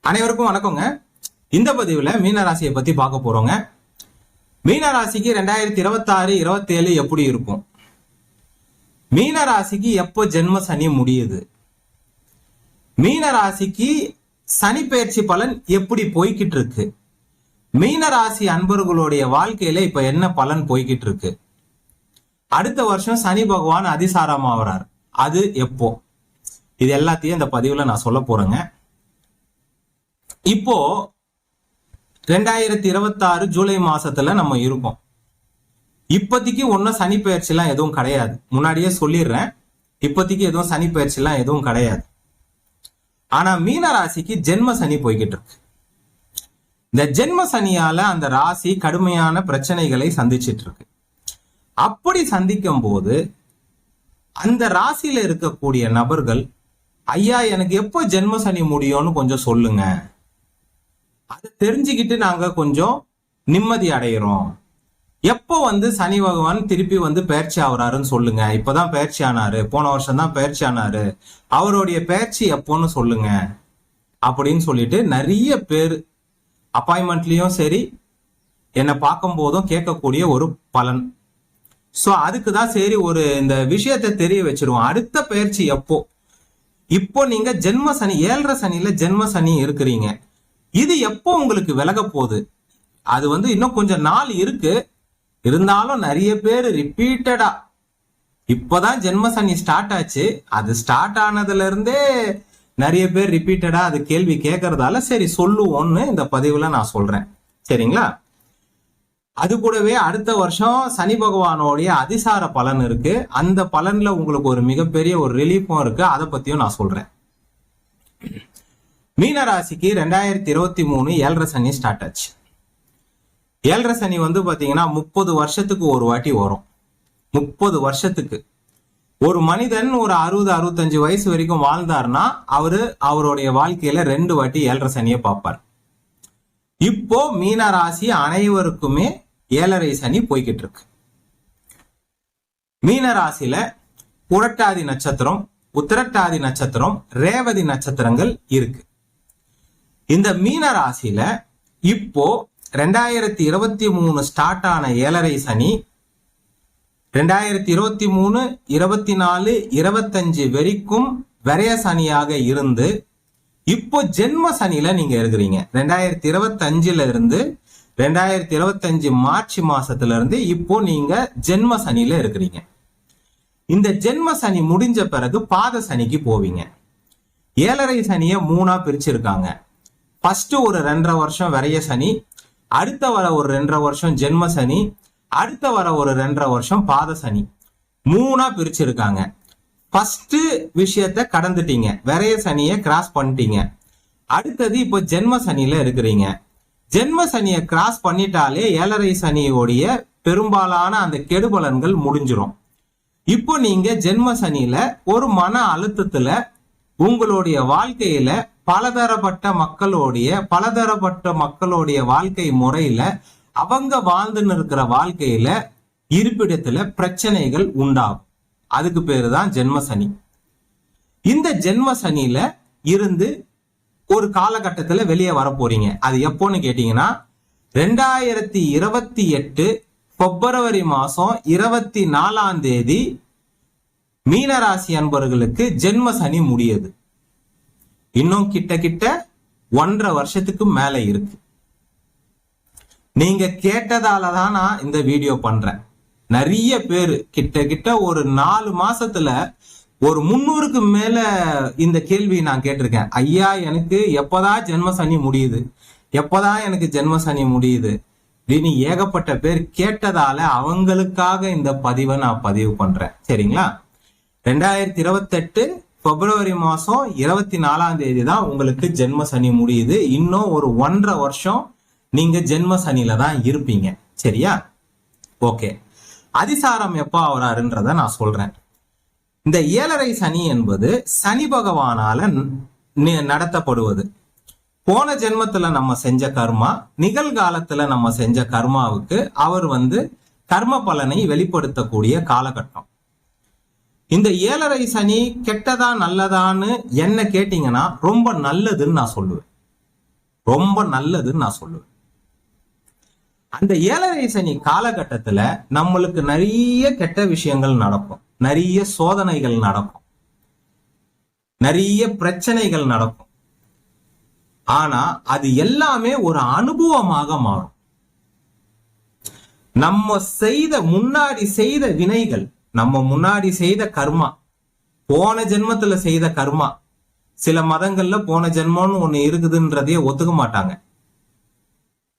அனைவருக்கும் வணக்கங்க. இந்த பதிவுல மீனராசியை பத்தி பார்க்க போறோங்க. மீனராசிக்கு 2026-27 எப்படி இருக்கும்? மீனராசிக்கு எப்போ ஜென்ம சனி முடியுது? மீனராசிக்கு சனி பயிற்சி பலன் எப்படி போய்கிட்டு இருக்கு? மீனராசி அன்பர்களுடைய வாழ்க்கையில இப்ப என்ன பலன் போய்கிட்டு இருக்கு? அடுத்த வருஷம் சனி பகவான் அதிசாரம் ஆகிறார், அது எப்போ? இது எல்லாத்தையும் இந்த பதிவுல நான் சொல்ல போறேங்க. இப்போ 2026 ஜூலை மாசத்துல நம்ம இருக்கோம். இப்போதைக்கு ஒன்னும் சனி பயிற்சி எல்லாம் எதுவும் கிடையாது. முன்னாடியே சொல்லிடுறேன், இப்போதைக்கு எதுவும் சனி பயிற்சி எல்லாம் எதுவும் கிடையாது. ஆனா மீன ராசிக்கு ஜென்ம சனி போய்கிட்டு இருக்கு. இந்த ஜென்ம சனியால அந்த ராசி கடுமையான பிரச்சனைகளை சந்திச்சிட்டு இருக்கு. அப்படி சந்திக்கும் போது அந்த ராசியில இருக்கக்கூடிய நபர்கள், ஐயா எனக்கு எப்போ ஜென்ம சனி முடியும்னு கொஞ்சம் சொல்லுங்க, அதை தெரிஞ்சுக்கிட்டு நாங்க கொஞ்சம் நிம்மதி அடைகிறோம். எப்போ சனி பகவான் திருப்பி பயிற்சி ஆகுறாருன்னு சொல்லுங்க. இப்பதான் பயிற்சி ஆனாரு, போன வருஷம் தான் பயிற்சி ஆனாரு, அவருடைய பயிற்சி எப்போன்னு சொல்லுங்க அப்படின்னு சொல்லிட்டு நிறைய பேர் அப்பாயின்மெண்ட்லயும் சரி என்னை பார்க்கும் போதும் கேட்கக்கூடிய ஒரு பலன். சோ அதுக்குதான் சரி ஒரு இந்த விஷயத்தை தெரிய வச்சிருவோம். அடுத்த பயிற்சி எப்போ? இப்போ நீங்க ஜென்ம சனி 7.5 சனியில ஜென்ம சனி இருக்கிறீங்க. இது எப்போ உங்களுக்கு விலக போகுது? அது இன்னும் கொஞ்சம் நாள் இருக்கு. இருந்தாலும் நிறைய பேர் ரிப்பீட்டடா இப்பதான் ஜென்ம சனி ஸ்டார்ட் ஆச்சு, அது ஸ்டார்ட் ஆனதுல இருந்தே நிறைய பேர் ரிப்பீட்டடா அது கேள்வி கேட்கறதால சரி சொல்லுவோம்னு இந்த பதிவுல நான் சொல்றேன். சரிங்களா? அது கூடவே அடுத்த வருஷம் சனி பகவானோடைய அதிசார பலன் இருக்கு. அந்த பலன்ல உங்களுக்கு ஒரு மிகப்பெரிய ஒரு ரிலீஃபும் இருக்கு. அதை பத்தியும் நான் சொல்றேன். மீனராசிக்கு 2023 7.5 சனி ஸ்டார்ட் ஆச்சு. 7.5 சனி பாத்தீங்கன்னா 30 வருஷத்துக்கு ஒரு வாட்டி வரும். 30 வருஷத்துக்கு ஒரு மனிதன் ஒரு 60-65 வயசு வரைக்கும் வாழ்ந்தாருன்னா அவருடைய வாழ்க்கையில 2 வாட்டி 7.5 சனியை பார்ப்பார். இப்போ மீனராசி அனைவருக்குமே 7.5 சனி போய்கிட்டு இருக்கு. மீனராசியில புரட்டாதி நட்சத்திரம், உத்திரட்டாதி நட்சத்திரம், ரேவதி நட்சத்திரங்கள் இருக்கு. இந்த மீன ராசியில இப்போ 2023 ஸ்டார்ட் ஆன 7.5 சனி 2023, 24, 25 வரைக்கும் விரய சனியாக இருந்து இப்போ ஜென்ம சனியில நீங்க இருக்கிறீங்க. 2025 இருந்து 2025 மார்ச் மாசத்துல இருந்து இப்போ நீங்க ஜென்ம சனியில இருக்கிறீங்க. இந்த ஜென்ம சனி முடிஞ்ச பிறகு பாத சனிக்கு போவீங்க. 7.5 சனியை 3ஆ பிரிச்சிருக்காங்க. ஃபர்ஸ்ட் ஒரு 2.5 வருஷம் விரைய சனி, அடுத்த வர ஒரு 2.5 வருஷம் ஜென்ம சனி, அடுத்த வர ஒரு 2.5 வருஷம் பாத சனி, 3ஆ பிரிச்சிருக்காங்க. ஃபர்ஸ்ட் விஷயத்த கடந்துட்டீங்க, விரைய சனியை கிராஸ் பண்ணிட்டீங்க. அடுத்தது இப்போ ஜென்ம சனியில இருக்கிறீங்க. ஜென்ம சனியை கிராஸ் பண்ணிட்டாலே 7.5 சனியோடைய பெரும்பாலான அந்த கெடுபலன்கள் முடிஞ்சிடும். இப்போ நீங்க ஜென்ம சனியில ஒரு மன அழுத்தத்துல உங்களுடைய வாழ்க்கையில பலதரப்பட்ட மக்களுடைய வாழ்க்கை முறையில அவங்க வாழ்ந்துன்னு இருக்கிற வாழ்க்கையில இருப்பிடத்துல பிரச்சனைகள் உண்டாகும். அதுக்கு பேரு தான் ஜென்ம சனி. இந்த ஜென்ம சனியில இருந்து ஒரு காலகட்டத்துல வெளியே வர போறீங்க. அது எப்போன்னு கேட்டீங்கன்னா 2028 பிப்ரவரி மாசம் 24ஆம் தேதி மீனராசி அன்பர்களுக்கு ஜென்ம சனி முடியுது. இன்னும் கிட்ட 1.5 வருஷத்துக்கு மேல இருக்கு. நீங்க கேட்டதாலதான் நான் இந்த வீடியோ பண்றேன். நிறைய பேர் கிட்ட ஒரு 4 மாசத்துல ஒரு 300க்கு மேல இந்த கேள்வி நான் கேட்டிருக்கேன். ஐயா எனக்கு எப்பதான் ஜென்ம சனி முடியுது, எப்பதான் எனக்கு ஜென்ம சனி முடியுது அப்படின்னு ஏகப்பட்ட பேர் கேட்டதால அவங்களுக்காக இந்த பதிவை நான் பதிவு பண்றேன். சரிங்களா? 2028 பிப்ரவரி மாசம் 24ஆம் தேதி தான் உங்களுக்கு ஜென்ம சனி முடியுது. இன்னும் ஒரு 1.5 வருஷம் நீங்க ஜென்ம சனியில தான் இருப்பீங்க. சரியா? ஓகே. அதிசாரம் எப்ப ஆகிறாருன்றத நான் சொல்றேன். இந்த 7.5 சனி என்பது சனி பகவானால நடத்தப்படுவது. போன ஜென்மத்துல நம்ம செஞ்ச கர்மா, நிகழ்காலத்துல நம்ம செஞ்ச கர்மாவுக்கு அவர் கர்ம பலனை வெளிப்படுத்தக்கூடிய காலகட்டம். இந்த 7.5 சனி கெட்டதா நல்லதான்னு என்ன கேட்டீங்கன்னா ரொம்ப நல்லதுன்னு நான் சொல்லுவேன். ரொம்ப நல்லதுன்னு நான் சொல்லுவேன். அந்த 7.5 சனி காலகட்டத்துல நம்மளுக்கு நிறைய கெட்ட விஷயங்கள் நடக்கும், நிறைய சோதனைகள் நடக்கும், நிறைய பிரச்சனைகள் நடக்கும். ஆனா அது எல்லாமே ஒரு அனுபவமாக மாறும். நம்ம முன்னாடி செய்த வினைகள், நம்ம முன்னாடி செய்த கர்மா, போன ஜென்மத்துல செய்த கர்மா. சில மதங்கள்ல போன ஜென்மம்னு ஒண்ணு இருக்குதுன்றதையே ஒத்துக்க மாட்டாங்க.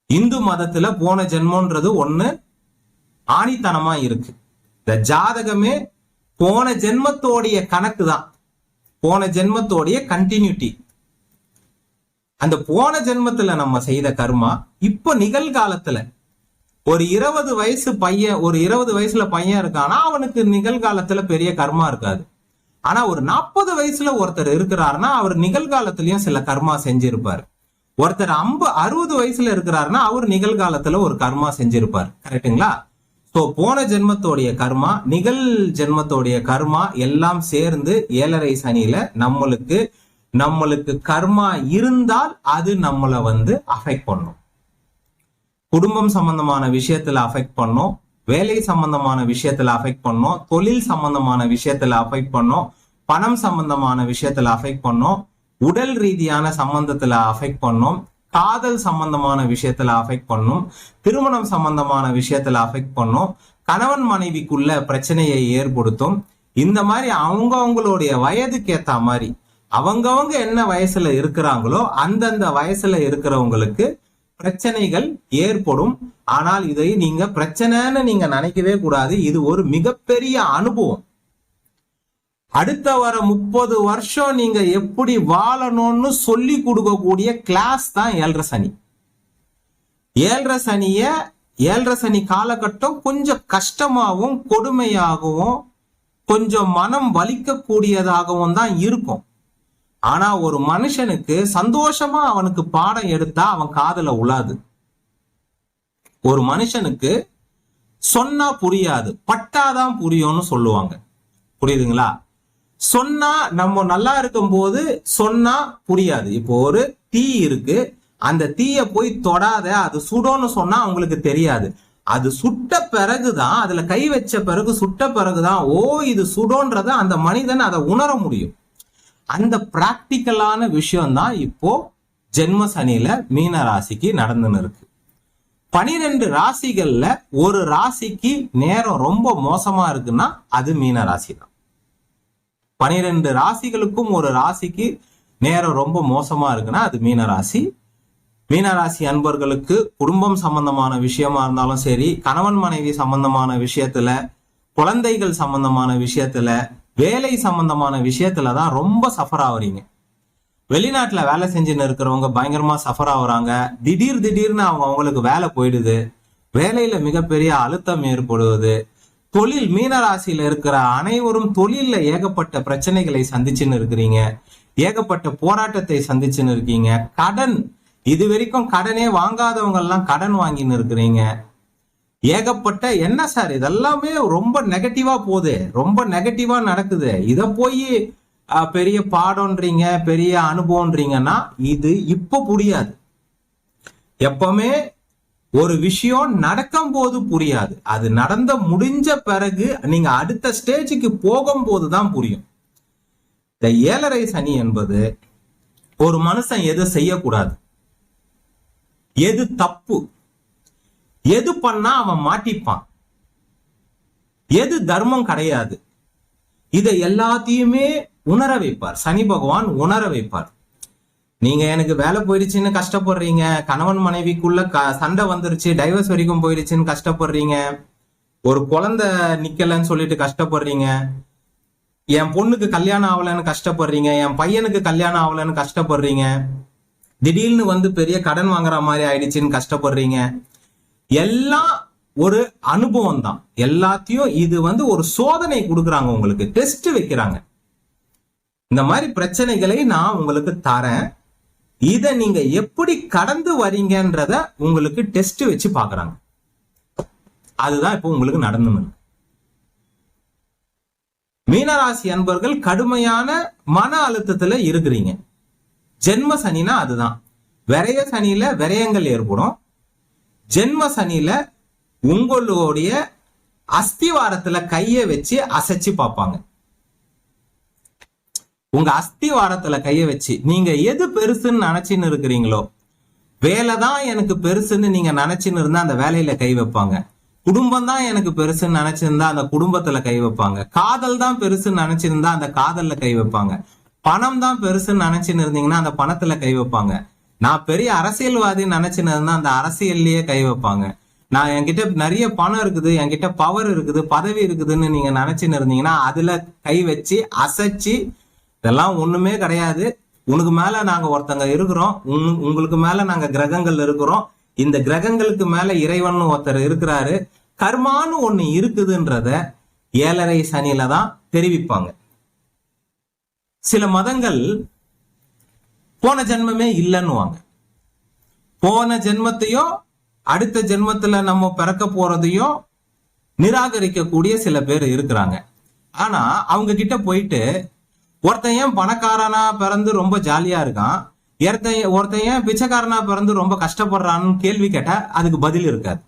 இந்து மதத்துல போன ஜென்மன்றது ஒண்ணு ஆணித்தனமா இருக்கு. இந்த ஜாதகமே போன ஜென்மத்தோடைய கணக்கு தான், போன ஜென்மத்தோடைய கண்டினியூட்டி. அந்த போன ஜென்மத்துல நம்ம செய்த கர்மா இப்ப நிகழ்காலத்துல ஒரு 20 வயசு பையன், ஒரு 20 வயசுல பையன் இருக்கானா அவனுக்கு நிகழ்காலத்துல பெரிய கர்மா இருக்காது. ஆனா ஒரு 40 வயசுல ஒருத்தர் இருக்கிறாருன்னா அவர் நிகழ்காலத்திலயும் சில கர்மா செஞ்சிருப்பாரு. ஒருத்தர் 60 வயசுல இருக்கிறாருன்னா அவர் நிகழ்காலத்துல ஒரு கர்மா செஞ்சிருப்பார். கரெக்டுங்களா? சோ போன ஜென்மத்தோடைய கர்மா, நிகழ் ஜென்மத்தோடைய கர்மா எல்லாம் சேர்ந்து 7.5 சனியில நம்மளுக்கு கர்மா இருந்தால் அது நம்மளை அஃபெக்ட் பண்ணும். குடும்பம் சம்பந்தமான விஷயத்துல அஃபெக்ட் பண்ணும், வேலை சம்பந்தமான விஷயத்துல அஃபெக்ட் பண்ணும், தொழில் சம்பந்தமான விஷயத்துல அஃபெக்ட் பண்ணும், பணம் சம்பந்தமான விஷயத்துல அஃபெக்ட் பண்ணும், உடல் ரீதியான சம்பந்தத்துல அஃபெக்ட் பண்ணும், காதல் சம்பந்தமான விஷயத்துல அஃபெக்ட் பண்ணும், திருமணம் சம்பந்தமான விஷயத்துல அஃபெக்ட் பண்ணும், கணவன் மனைவிக்குள்ள பிரச்சனையை ஏற்படுத்தும். இந்த மாதிரி அவங்களுடைய வயதுக்கு ஏத்த மாதிரி அவங்கவங்க என்ன வயசுல இருக்கிறாங்களோ அந்தந்த வயசுல இருக்கிறவங்களுக்கு பிரச்சனைகள் ஏற்படும். ஆனால் இதை நீங்க பிரச்சனைன்னு நீங்க நினைக்கவே கூடாது. இது ஒரு மிகப்பெரிய அனுபவம். அடுத்த வர 30 வருஷம் நீங்க எப்படி வாழணும்னு சொல்லி கொடுக்கக்கூடிய கிளாஸ் தான் 7.5 சனி. 7.5 சனி காலகட்டம் கொஞ்சம் கஷ்டமாகவும் கொடுமையாகவும் கொஞ்சம் மனம் வலிக்கக்கூடியதாகவும் தான் இருக்கும். ஆனா ஒரு மனுஷனுக்கு சந்தோஷமா அவனுக்கு பாடம் எடுத்தா அவன் காதுல உழாது. ஒரு மனுஷனுக்கு சொன்னா புரியாது, பட்டாதான் புரியும்னு சொல்லுவாங்க. புரியுதுங்களா? சொன்னா நம்ம நல்லா இருக்கும் போது சொன்னா புரியாது. இப்போ ஒரு தீ இருக்கு, அந்த தீய போய் தொடாத, அது சுடோன்னு சொன்னா அவங்களுக்கு தெரியாது. அது சுட்ட பிறகுதான், அதுல கை வச்ச பிறகு சுட்ட பிறகுதான் ஓ இது சுடோன்றத அந்த மனிதன் அதை உணர முடியும். அந்த பிராக்டிக்கலான விஷயம் தான் இப்போ ஜென்ம சனியில மீன ராசிக்கு நடந்துன்னு இருக்கு. 12 ராசிகள்ல ஒரு ராசிக்கு நேரம் ரொம்ப மோசமா இருக்குன்னா அது மீன ராசி தான். 12 ராசிகளுக்கும் ஒரு ராசிக்கு நேரம் ரொம்ப மோசமா இருக்குன்னா அது மீனராசி. மீனராசி அன்பர்களுக்கு குடும்பம் சம்பந்தமான விஷயமா இருந்தாலும் சரி, கணவன் மனைவி சம்பந்தமான விஷயத்துல, குழந்தைகள் சம்பந்தமான விஷயத்துல, வேலை சம்பந்தமான விஷயத்துலதான் ரொம்ப சஃபர் ஆகுறீங்க. வெளிநாட்டுல வேலை செஞ்சுன்னு இருக்கிறவங்க பயங்கரமா சஃபர் ஆகுறாங்க. திடீர்னு அவங்களுக்கு வேலை போயிடுது, வேலையில மிகப்பெரிய அழுத்தம் ஏற்படுவது. தொழில், மீனராசியில இருக்கிற அனைவரும் தொழில்ல ஏகப்பட்ட பிரச்சனைகளை சந்திச்சுன்னு இருக்கிறீங்க, ஏகப்பட்ட போராட்டத்தை சந்திச்சுன்னு இருக்கீங்க. கடன், இது வரைக்கும் கடனே வாங்காதவங்க எல்லாம் கடன் வாங்கின்னு இருக்கிறீங்க. ஏகப்பட்ட என்ன சார் இதெல்லாமே ரொம்ப நெகட்டிவா போகுது, ரொம்ப நெகட்டிவா நடக்குது, இத போய் பெரிய பாடம்ன்றீங்க, பெரிய அனுபவம்ன்றீங்கன்னா இது இப்ப புரியாது. எப்பவுமே ஒரு விஷயம் நடக்கும் போது புரியாது, அது நடந்த முடிஞ்ச பிறகு நீங்க அடுத்த ஸ்டேஜுக்கு போகும்போது தான் புரியும். இந்த 7.5 சனி என்பது ஒரு மனுஷன் எது செய்யக்கூடாது, எது தப்பு, எது பண்ணா அவன் மாட்டிப்பான், எது தர்மம் கிடையாது, இதை எல்லாத்தையுமே உணர வைப்பார் சனி பகவான், உணர வைப்பார். நீங்க எனக்கு வேலை போயிடுச்சுன்னு கஷ்டப்படுறீங்க, கணவன் மனைவிக்குள்ள சண்டை வந்துருச்சு, டைவர்ஸ் வரைக்கும் போயிடுச்சுன்னு கஷ்டப்படுறீங்க, ஒரு குழந்தை நிக்கலன்னு சொல்லிட்டு கஷ்டப்படுறீங்க, என் பொண்ணுக்கு கல்யாணம் ஆகலன்னு கஷ்டப்படுறீங்க, என் பையனுக்கு கல்யாணம் ஆகலன்னு கஷ்டப்படுறீங்க, திடீர்னு பெரிய கடன் வாங்குற மாதிரி ஆயிடுச்சுன்னு கஷ்டப்படுறீங்க. எல்லாம் ஒரு அனுபவம் தான். எல்லாத்தையும் இது ஒரு சோதனை கொடுக்குறாங்க, உங்களுக்கு டெஸ்ட் வைக்கிறாங்க. இந்த மாதிரி பிரச்சனைகளை நான் உங்களுக்கு தரேன், இத நீங்க எப்படி கடந்து வரீங்கன்றத உங்களுக்கு டெஸ்ட் வச்சு பாக்குறாங்க. அதுதான் இப்போ உங்களுக்கு நடந்து. மீனராசி அன்பர்கள் கடுமையான மன அழுத்தத்துல இருக்கிறீங்க. ஜென்ம சனினா அதுதான். விரய சனியில விரயங்கள் ஏற்படும். ஜென்ம சனியில உங்களுடைய அஸ்திவாரத்துல கைய வச்சு அசைச்சு பார்ப்பாங்க. உங்க அஸ்திவாரத்துல கைய வச்சு நீங்க எது பெருசுன்னு நினைச்சுன்னு இருக்கிறீங்களோ, வேலைதான் எனக்கு பெருசுன்னு நீங்க நினைச்சுன்னு இருந்தா அந்த வேலையில கை வைப்பாங்க. குடும்பம் தான் எனக்கு பெருசுன்னு நினைச்சிருந்தா அந்த குடும்பத்துல கை வைப்பாங்க. காதல் தான் பெருசுன்னு நினைச்சிருந்தா அந்த காதல்ல கை வைப்பாங்க. பணம் தான் பெருசுன்னு நினைச்சுன்னு இருந்தீங்கன்னா அந்த பணத்துல கை வைப்பாங்க. நான் பெரிய அரசியல்வாதி நினைச்சுன்னு இருந்தா அந்த அரசியல்லயே கை வைப்பாங்க. நான் என்கிட்ட நிறைய பணம் இருக்குது, என்கிட்ட பவர் இருக்குது, பதவி இருக்குதுன்னு நீங்க நினைச்சுன்னு இருந்தீங்கன்னா அதுல கை வச்சு அசைச்சு, இதெல்லாம் ஒண்ணுமே கிடையாது, உனக்கு மேல நாங்க ஒருத்தங்க இருக்கிறோம், உங்களுக்கு மேல நாங்க கிரகங்கள் இருக்கிறோம், இந்த கிரகங்களுக்கு மேல இறைவன் ஒருத்தர் இருக்கிறாரு, கர்மான்னு ஒண்ணு இருக்குதுன்றத 7.5 சனியில தான் தெரிவிப்பாங்க. சில மதங்கள் போன ஜென்மமே இல்லைன்னுவாங்க. போன ஜென்மத்தையும் அடுத்த ஜென்மத்துல நம்ம பிறக்க போறதையும் நிராகரிக்கக்கூடிய சில பேர் இருக்கிறாங்க. ஆனா அவங்க கிட்ட போயிட்டு ஒருத்தன் ஏன் பணக்காரனா பிறந்து ரொம்ப ஜாலியா இருக்கான், ஒருத்தன் ஏன் பிச்சைக்காரனா பிறந்து ரொம்ப கஷ்டப்படுறான்னு கேள்வி கேட்டா அதுக்கு பதில் இருக்காது.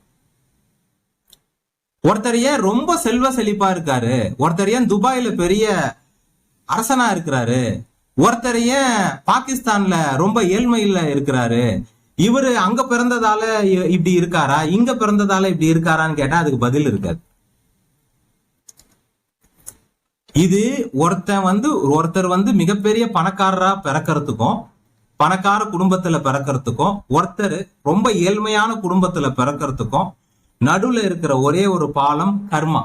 ஒருத்தர் ஏன் ரொம்ப செல்வ செழிப்பா இருக்காரு, ஒருத்தர் ஏன் துபாயில பெரிய அரசனா இருக்கிறாரு, ஒருத்தர் ஏன் பாகிஸ்தான்ல ரொம்ப ஏழ்மையில இருக்கிறாரு, இவரு அங்க பிறந்ததால இப்படி இருக்காரா, இங்க பிறந்ததால இப்படி இருக்காரான்னு கேட்டா அதுக்கு பதில் இருக்காது. இது ஒருத்தர் மிகப்பெரிய பணக்காரரா பிறக்கிறதுக்கும் பணக்கார குடும்பத்துல பிறக்கிறதுக்கும் ஒருத்தர் ரொம்ப ஏழ்மையான குடும்பத்துல பிறக்கிறதுக்கும் நடுவுல இருக்கிற ஒரே ஒரு பாலம் கர்மா.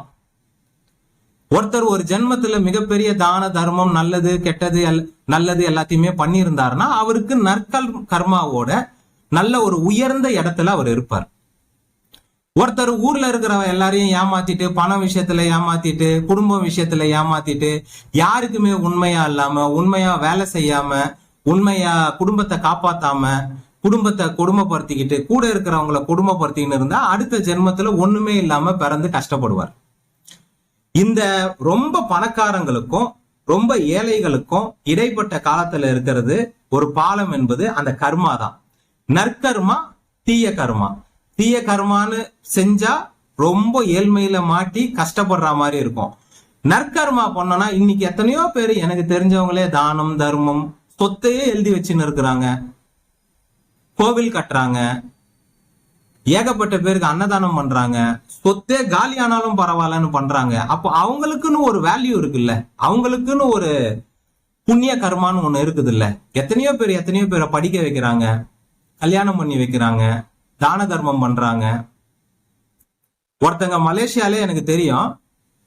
ஒருத்தர் ஒரு ஜென்மத்துல மிகப்பெரிய தான தர்மம் நல்லது கெட்டது நல்லது எல்லாத்தையுமே பண்ணியிருந்தாருன்னா அவருக்கு கர்மாவோட நல்ல ஒரு உயர்ந்த இடத்துல அவர் இருப்பார். ஒருத்தர் ஊர்ல இருக்கிற எல்லாரையும் ஏமாத்திட்டு, பண விஷயத்துல ஏமாத்திட்டு, குடும்ப விஷயத்துல ஏமாத்திட்டு, யாருக்குமே உண்மையா இல்லாம, உண்மையா வேலை செய்யாம, உண்மையா குடும்பத்தை காப்பாத்தாம, குடும்பத்தை கொடுமைப்படுத்திக்கிட்டு, கூட இருக்கிறவங்களை கொடுமைப்படுத்தின்னு இருந்தா அடுத்த ஜென்மத்துல ஒண்ணுமே இல்லாம பிறந்து கஷ்டப்படுவார். இந்த ரொம்ப பணக்காரங்களுக்கும் ரொம்ப ஏழைகளுக்கும் இடைப்பட்ட காலத்துல இருக்கிறது ஒரு பாலம் என்பது அந்த கர்மா தான். நற்கர்மா, தீய கர்மா. தீய கர்மான்னு செஞ்சா ரொம்ப ஏழ்மையில மாட்டி கஷ்டப்படுற மாதிரி இருக்கும். நற்கர்மா பண்ணனா இன்னைக்கு எத்தனையோ பேர் எனக்கு தெரிஞ்சவங்களே தானம் தர்மம் சொத்தையே எழுதி வச்சுன்னு இருக்கிறாங்க, கோவில் கட்டுறாங்க, ஏகப்பட்ட பேருக்கு அன்னதானம் பண்றாங்க, சொத்தே காலி ஆனாலும் பரவாயில்லன்னு பண்றாங்க. அப்போ அவங்களுக்குன்னு ஒரு வேல்யூ இருக்குல்ல, அவங்களுக்குன்னு ஒரு புண்ணிய கர்மான்னு ஒண்ணு இருக்குது இல்ல. எத்தனையோ பேரை படிக்க வைக்கிறாங்க, கல்யாணம் பண்ணி வைக்கிறாங்க, தான தர்மம் பண்றாங்க. ஒருத்தங்க மலேசியாலே எனக்கு தெரியும்,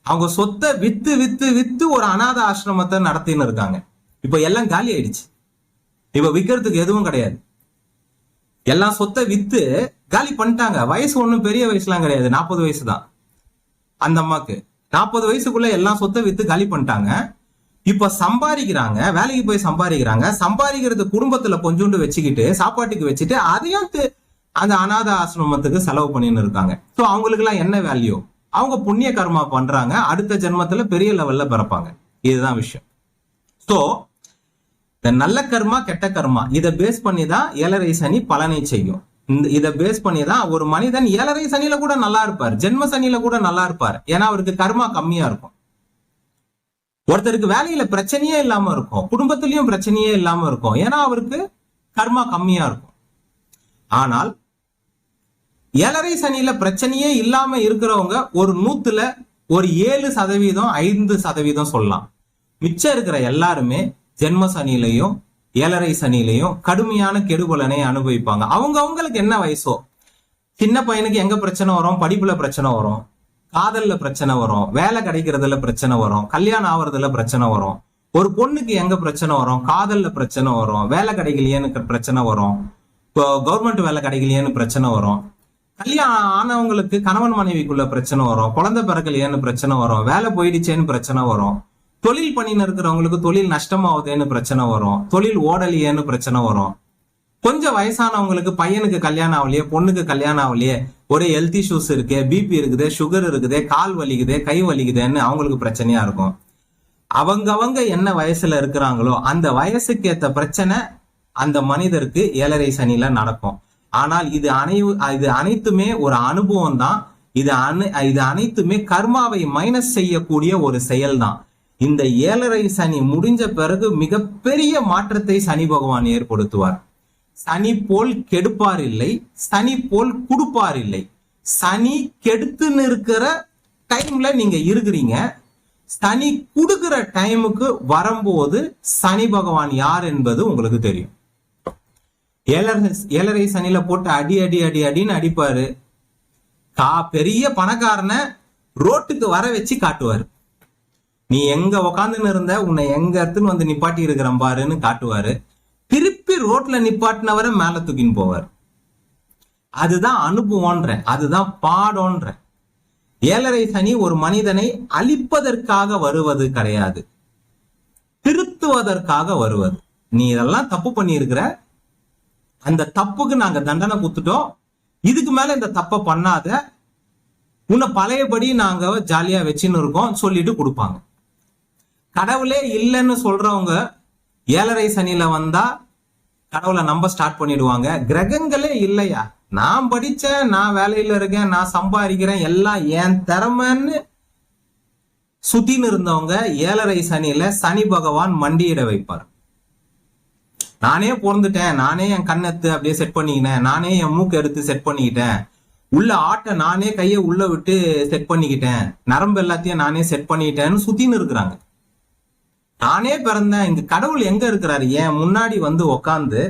அவங்க சொத்தை வித்து வித்து வித்து ஒரு அநாத ஆசிரமத்தை நடத்தின்னு இருக்காங்க. இப்ப எல்லாம் காலி ஆயிடுச்சு, இப்ப விற்கிறதுக்கு எதுவும் கிடையாது. எல்லாம் சொத்தை வித்து காலி பண்ணிட்டாங்க. வயசு ஒண்ணும் பெரிய வயசுலாம் கிடையாது, 40 வயசு தான் அந்த அம்மாக்கு. 40 வயசுக்குள்ள எல்லாம் சொத்தை வித்து காலி பண்ணிட்டாங்க. இப்ப சம்பாதிக்கிறாங்க, வேலைக்கு போய் சம்பாதிக்கிறாங்க. சம்பாதிக்கிறது குடும்பத்துல கொஞ்சோண்டு வச்சுக்கிட்டு சாப்பாட்டுக்கு வச்சுட்டு அதையும் அந்த அநாத ஆசிரமத்துக்கு செலவு பண்ணின்னு இருக்காங்க. ஸோ அவங்களுக்கு எல்லாம் என்ன வேல்யூ? அவங்க புண்ணிய கர்மா பண்றாங்க, அடுத்த ஜென்மத்துல பெரிய லெவல்ல பிறப்பாங்க. இதுதான் விஷயம். ஸோ இந்த நல்ல கர்மா கெட்ட கர்மா இதை பேஸ் பண்ணி தான் 7.5 சனி பலனை செய்யும். இதை பேஸ் பண்ணி தான் ஒரு மனிதன் 7.5 சனியில கூட நல்லா இருப்பார், ஜென்ம சனியில கூட நல்லா இருப்பார். ஏன்னா அவருக்கு கர்மா கம்மியா இருக்கும். ஒருத்தருக்கு வேலையில பிரச்சனையே இல்லாம இருக்கும், குடும்பத்திலயும் பிரச்சனையே இல்லாம இருக்கும், ஏன்னா அவருக்கு கர்மா கம்மியா இருக்கும். ஆனால் 7.5 சனியில பிரச்சனையே இல்லாம இருக்கிறவங்க ஒரு 100ல ஒரு 7%, 5% சொல்லலாம். மிச்சம் இருக்கிற எல்லாருமே ஜென்ம சனியிலையும் 7.5 சனியிலையும் கடுமையான கெடுபலனை அனுபவிப்பாங்க. அவங்களுக்கு என்ன வயசோ, சின்ன பையனுக்கு எங்க பிரச்சனை வரும், படிப்புல பிரச்சனை வரும், காதல்ல பிரச்சனை வரும், வேலை கிடைக்கிறதுல பிரச்சனை வரும், கல்யாணம் ஆவறதுல பிரச்சனை வரும். ஒரு பொண்ணுக்கு எங்க பிரச்சனை வரும், காதல்ல பிரச்சனை வரும், வேலை கிடைக்கலையேன்னு பிரச்சனை வரும், கவர்மெண்ட் வேலை கிடைக்கலையேன்னு பிரச்சனை வரும், கல்யாணம் ஆனவங்களுக்கு கணவன் மனைவிக்குள்ள பிரச்சனை வரும், குழந்தை பிறக்கலையேன்னு பிரச்சனை வரும், வேலை போயிடுச்சேன்னு பிரச்சனை வரும், தொழில் பண்ணின்னு இருக்கிறவங்களுக்கு தொழில் நஷ்டமாகுதேன்னு பிரச்சனை வரும், தொழில் ஓடலையேன்னு பிரச்சனை வரும். கொஞ்சம் வயசானவங்களுக்கு பையனுக்கு கல்யாணம் ஆகலையே, பொண்ணுக்கு கல்யாணம் ஆகலையே, ஒரே ஹெல்த் இஷ்யூஸ் இருக்கு, பிபி இருக்குது, சுகர் இருக்குது, கால் வலிக்குது, கை வலிக்குதுன்னு அவங்களுக்கு பிரச்சனையா இருக்கும். அவங்க என்ன வயசுல இருக்கிறாங்களோ அந்த வயசுக்கு ஏத்த பிரச்சனை அந்த மனிதருக்கு ஏழரை சனியில நடக்கும். ஆனால் இது அனைத்துமே ஒரு அனுபவம் தான். இது அனைத்துமே கர்மாவை மைனஸ் செய்யக்கூடிய ஒரு செயல் தான். இந்த ஏழரை சனி முடிஞ்ச பிறகு மிகப்பெரிய மாற்றத்தை சனி பகவான் ஏற்படுத்துவார். சனி போல் கெடுப்பார் இல்லை, சனி போல் கொடுப்பார் இல்லை. சனி கெடுத்துன்னு இருக்கிற டைம்ல நீங்க இருக்கிறீங்க. சனி கொடுக்கிற டைமுக்கு வரும்போது சனி பகவான் யார் என்பது உங்களுக்கு தெரியும். ஏழரை சனியில போட்டு அடி அடி அடி அடின்னு அடிப்பாரு. பெரிய பணக்காரனை ரோட்டுக்கு வர வச்சு காட்டுவாரு. நீ எங்க உக்காந்துன்னு இருந்த, உன்னை எங்க இடத்துன்னு வந்து நிப்பாட்டி இருக்கிறேன் பாருன்னு காட்டுவாரு. திருப்பி ரோட்ல நிப்பாட்டினவரை மேல தூக்கின்னு போவார். அதுதான் அனுபவம்ன்ற, அதுதான் பாடம்ன்ற. ஏழரை சனி ஒரு மனிதனை அழிப்பதற்காக வருவது கிடையாது, திருத்துவதற்காக வருவது. நீ இதெல்லாம் தப்பு பண்ணி இருக்கிற, அந்த தப்புக்கு நாங்க தண்டனை கொடுத்துட்டோம், இதுக்கு மேல இந்த தப்பை பண்ணாத, உன்னை பழையபடி நாங்க ஜாலியா வச்சுன்னு இருக்கோம் சொல்லிட்டு கொடுப்பாங்க. கடவுளே இல்லைன்னு சொல்றவங்க ஏழரை சனியில வந்தா கடவுளை நம்ப ஸ்டார்ட் பண்ணிடுவாங்க. கிரகங்களே இல்லையா, நான் படிச்சேன், நான் வேலையில இருக்கேன், நான் சம்பாதிக்கிறேன், எல்லாம் என் திறமைன்னு சுத்தின்னு இருந்தவங்க ஏழரை சனியில சனி பகவான் மண்டியிட வைப்பார். நானே பிறந்துட்டேன், நானே என் கண்ணெத்து அப்படியே செட் பண்ணிக்கிட்டேன், நானே என் மூக்கு எடுத்து செட் பண்ணிக்கிட்டேன், உள்ள ஆட்டை நானே கையை உள்ள விட்டு செட் பண்ணிக்கிட்டேன், நரம்பு எல்லாத்தையும் நானே செட் பண்ணிக்கிட்டேன்னு சுத்தின்னு இருக்கிறாங்க. நானே பிறந்தேன், இங்க கடவுள் எங்க இருக்கிறாரு, ஏன் முன்னாடி வந்து உக்காந்து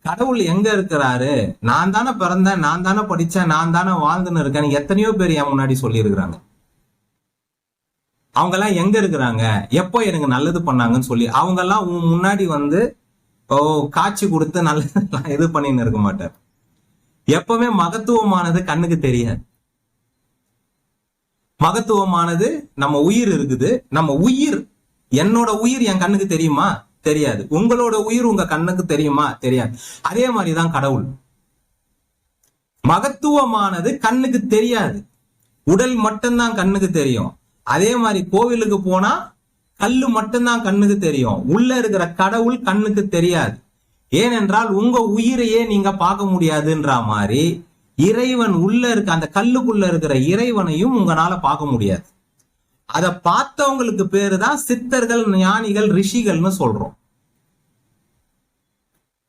கடவுள் எங்க இருக்கிறாரு, நான் தானே பிறந்தேன், நான் தானே படிச்சேன், நான் தானே வாழ்ந்துன்னு இருக்கேன் எத்தனையோ பேர் என் முன்னாடி சொல்லி இருக்கிறாங்க. அவங்க எல்லாம் எங்க இருக்கிறாங்க, எப்போ எனக்கு நல்லது பண்ணாங்கன்னு சொல்லி அவங்க எல்லாம் முன்னாடி வந்து காட்சி கொடுத்து நல்லது இது பண்ணின்னு இருக்க மாட்டார். எப்பவுமே மகத்துவமானது கண்ணுக்கு தெரியாது. மகத்துவமானது நம்ம உயிர் இருக்குது. நம்ம உயிர், என்னோட உயிர் என் கண்ணுக்கு தெரியுமா, தெரியாது. உங்களோட உயிர் உங்க கண்ணுக்கு தெரியுமா, தெரியாது. அதே மாதிரிதான் கடவுள். மகத்துவமானது கண்ணுக்கு தெரியாது, உடல் மட்டும்தான் கண்ணுக்கு தெரியும். அதே மாதிரி கோவிலுக்கு போனா கல்லு மட்டும்தான் கண்ணுக்கு தெரியும், உள்ள இருக்கிற கடவுள் கண்ணுக்கு தெரியாது. ஏனென்றால் உங்க உயிரையே நீங்க பார்க்க முடியாதுன்ற மாதிரி இறைவன் உள்ள இருக்க அந்த கல்லுக்குள்ள இருக்கிற இறைவனையும் உங்களால பார்க்க முடியாது. அதை பார்த்தவங்களுக்கு பேரு தான் சித்தர்கள், ஞானிகள், ரிஷிகள்னு சொல்றோம்.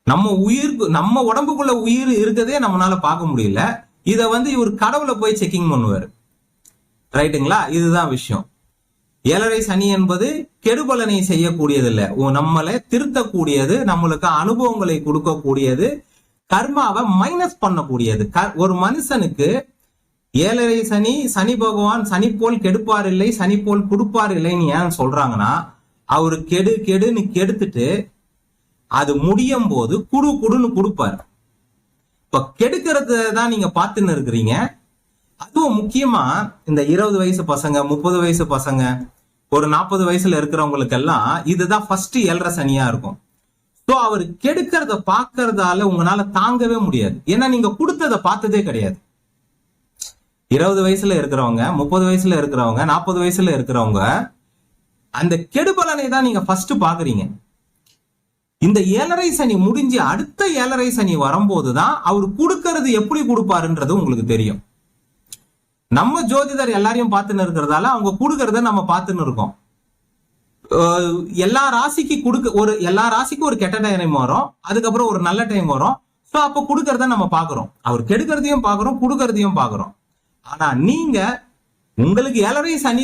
நம்ம உடம்புக்குள்ள உயிர் இருக்கதே நம்மளால பார்க்க முடியல. இத வந்து இவர் கடவுளை போய் செக்கிங் பண்ணுவாரு. ரைட்டுங்களா? இதுதான் விஷயம். ஏழரை சனி என்பது கெடுபலனை செய்யக்கூடியது இல்ல, நம்மளை திருத்தக்கூடியது, நம்மளுக்கு அனுபவங்களை கொடுக்கக்கூடியது, கர்மாவை மைனஸ் பண்ணக்கூடியது. ஒரு மனுஷனுக்கு ஏழரை சனி, சனி பகவான் சனி போல் கெடுப்பார் இல்லை, சனி போல் கொடுப்பார் இல்லைன்னு ஏன் சொல்றாங்கன்னா, அவரு கெடுன்னு கெடுத்துட்டு அது முடியும் போது குடுன்னு கொடுப்பாரு. இப்ப கெடுக்கிறது தான் நீங்க பார்த்துன்னு இருக்கிறீங்க. அதுவும் முக்கியமா இந்த 20 வயசு பசங்க, 30 வயசு பசங்க, ஒரு 40 வயசுல இருக்கிறவங்களுக்கு எல்லாம் இதுதான் ஃபர்ஸ்ட் ஏழரை சனியா இருக்கும். சோ அவர் கெடுக்கிறத பாக்குறதால உங்களால தாங்கவே முடியாது. ஏன்னா நீங்க கொடுத்ததை பார்த்ததே கிடையாது. 20 வயசுல இருக்கிறவங்க, 30 வயசுல இருக்கிறவங்க, 40 வயசுல இருக்கிறவங்க அந்த கெடுபலனை தான் நீங்க ஃபர்ஸ்ட் பாக்குறீங்க. இந்த ஏழரை சனி முடிஞ்சு அடுத்த ஏழரை சனி வரும்போதுதான் அவர் கொடுக்கறது எப்படி கொடுப்பாருன்றது உங்களுக்கு தெரியும். நம்ம ஜோதிடர் எல்லாரையும் பார்த்துன்னு இருக்கிறதால அவங்க கொடுக்கறத நம்ம பார்த்துன்னு இருக்கோம். எல்லா ராசிக்கும் ஒரு கெட்ட டைம் வரும், அதுக்கப்புறம் ஒரு நல்ல டைம் வரும். சோ அப்ப கொடுக்கறத நம்ம பாக்குறோம், அவர் கெடுக்கிறதையும் பாக்குறோம், கொடுக்கறதையும் பாக்குறோம். ஆனா நீங்க உங்களுக்கு ஏழரை சனி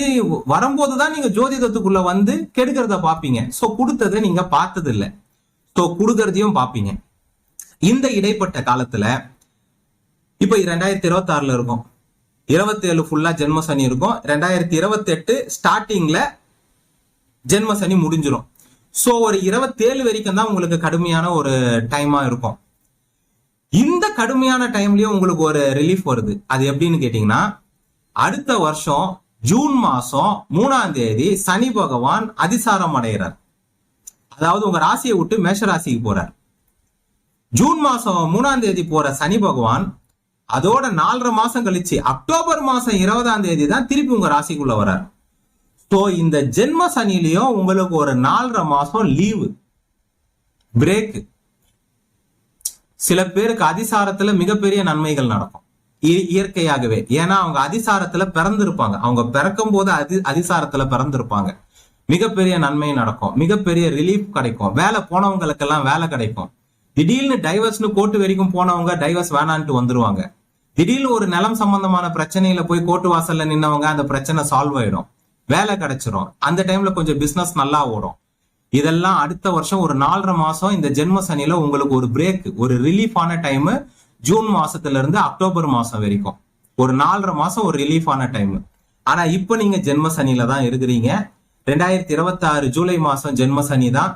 வரும்போதுதான் நீங்க ஜோதிடத்துக்குள்ள வந்து கெடுக்கிறத பாப்பீங்க. சோ கொடுத்ததை நீங்க பார்த்தது இல்லை, சோ கொடுக்கறதையும் பாப்பீங்க. இந்த இடைப்பட்ட காலத்துல இப்ப 2026 இருக்கும், 27 ஃபுல்லா ஜென்ம சனி இருக்கும், 2028 ஸ்டார்டிங்ல ஜென்ம சனி முடிஞ்சிடும். சோ ஒரு 27 வரைக்கும் தான் உங்களுக்கு கடுமையான ஒரு டைமா இருக்கும். இந்த கடுமையான டைம்லயும் உங்களுக்கு ஒரு ரிலீஃப் வருது. அது எப்படின்னு கேட்டீங்கன்னா, அடுத்த வருஷம் ஜூன் மாசம் 3ஆம் தேதி சனி பகவான் அதிசாரம் அடைகிறார். அதாவது உங்க ராசியை விட்டு மேஷ ராசிக்கு போறார். ஜூன் மாசம் 3ஆம் தேதி போற சனி பகவான் அதோட 4.5 மாசம் கழிச்சு அக்டோபர் மாசம் 20ஆம் தேதி தான் திருப்பி உங்க ராசிக்குள்ள வர்றார். சோ இந்த ஜென்ம சனிலையும் உங்களுக்கு ஒரு 4.5 மாசம் லீவு, பிரேக். சில பேருக்கு அதிசாரத்துல மிகப்பெரிய நன்மைகள் நடக்கும் இயற்கையாகவே. ஏன்னா அவங்க அதிசாரத்துல பிறந்திருப்பாங்க, அவங்க பிறக்கும் போது அதிசாரத்துல பிறந்திருப்பாங்க. மிகப்பெரிய நன்மை நடக்கும், மிகப்பெரிய ரிலீஃப் கிடைக்கும், வேலை போனவங்களுக்கெல்லாம் வேலை கிடைக்கும். திடீர்னு டைவர்ஸ்னு கோர்ட்டு வரைக்கும் போனவங்க டைவர்ஸ் வேணான்ட்டு வந்துருவாங்க. திடீர்னு ஒரு நிலம் சம்பந்தமான பிரச்சனையில போய் கோர்ட்டு வாசல்ல நின்னவங்க அந்த பிரச்சனை சால்வ் ஆயிடும், வேலை கிடைச்சிரும். அந்த டைம்ல கொஞ்சம் பிசினஸ் நல்லா ஓடும். இதெல்லாம் அடுத்த வருஷம் ஒரு 4.5 மாசம் இந்த ஜென்ம சனியில உங்களுக்கு ஒரு பிரேக், ஒரு ரிலீஃபான டைம். ஜூன் மாசத்துல இருந்து அக்டோபர் மாசம் வரைக்கும் ஒரு 4.5 மாசம் ஒரு ரிலீஃபான டைம். ஆனா இப்ப நீங்க ஜென்ம சனியில தான் இருக்கிறீங்க. 2026 ஜூலை மாசம் ஜென்ம சனி தான்.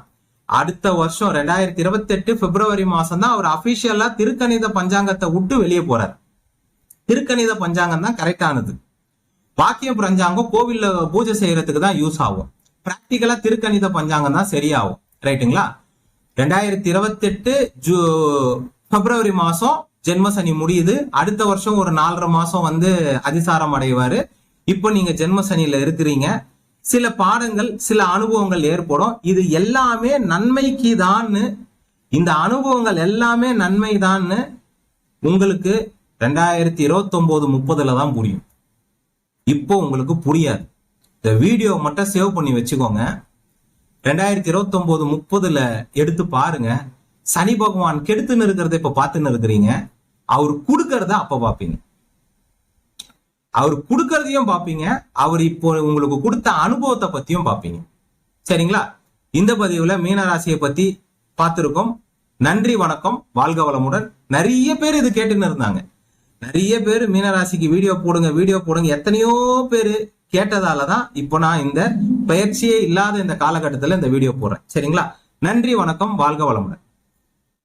அடுத்த வருஷம் 2028 பிப்ரவரி மாசம் தான் அவர் அபிஷியலா திருக்கணித பஞ்சாங்கத்தை விட்டு வெளியே போறார். திருக்கணித பஞ்சாங்கம் தான் கரெக்டானது. வாக்கிய பஞ்சாங்கம் கோவில்ல பூஜை செய்யறதுக்கு தான் யூஸ் ஆகும். பிராக்டிகலா திருக்கணித பஞ்சாங்கம் தான் சரியாகும். ரைட்டுங்களா? 2028 பிப்ரவரி மாசம் ஜென்மசனி முடியுது. அடுத்த வருஷம் ஒரு 4.5 மாசம் அதிசாரம் அடைவாரு. இப்போ நீங்க ஜென்மசனியில இருக்கிறீங்க. சில பாடங்கள், சில அனுபவங்கள் ஏற்படும். இது எல்லாமே நன்மைக்கு தான்னு, இந்த அனுபவங்கள் எல்லாமே நன்மை தான்னு உங்களுக்கு 2029-30 தான் புரியும். இப்போ உங்களுக்கு புரியாது. இந்த வீடியோ மட்டும் சேவ் பண்ணி வச்சுக்கோங்க. 2029-30 எடுத்து பாருங்க. சனி பகவான் கெடுத்துன்னு இருக்கிறத இப்ப பார்த்துன்னு இருக்கிறீங்க. அவர் கொடுக்கறத அப்ப பாப்பீங்க. அவர் கொடுக்கறதையும் பாப்பீங்க, அவர் இப்போ உங்களுக்கு கொடுத்த அனுபவத்தை பத்தியும் பாப்பீங்க. சரிங்களா? இந்த பதிவுல மீனராசியை பத்தி பார்த்திருக்கோம். நன்றி, வணக்கம், வாழ்க வளமுடன். நிறைய பேர் இது கேட்டுன்னு இருந்தாங்க. நிறைய பேர் மீனராசிக்கு வீடியோ போடுங்க எத்தனையோ பேரு கேட்டதாலதான் இப்போ நான் இந்த பயிற்சியே இல்லாத இந்த காலகட்டத்துல இந்த வீடியோ போடுறேன். சரிங்களா? நன்றி, வணக்கம், வாழ்க வளமுடன்.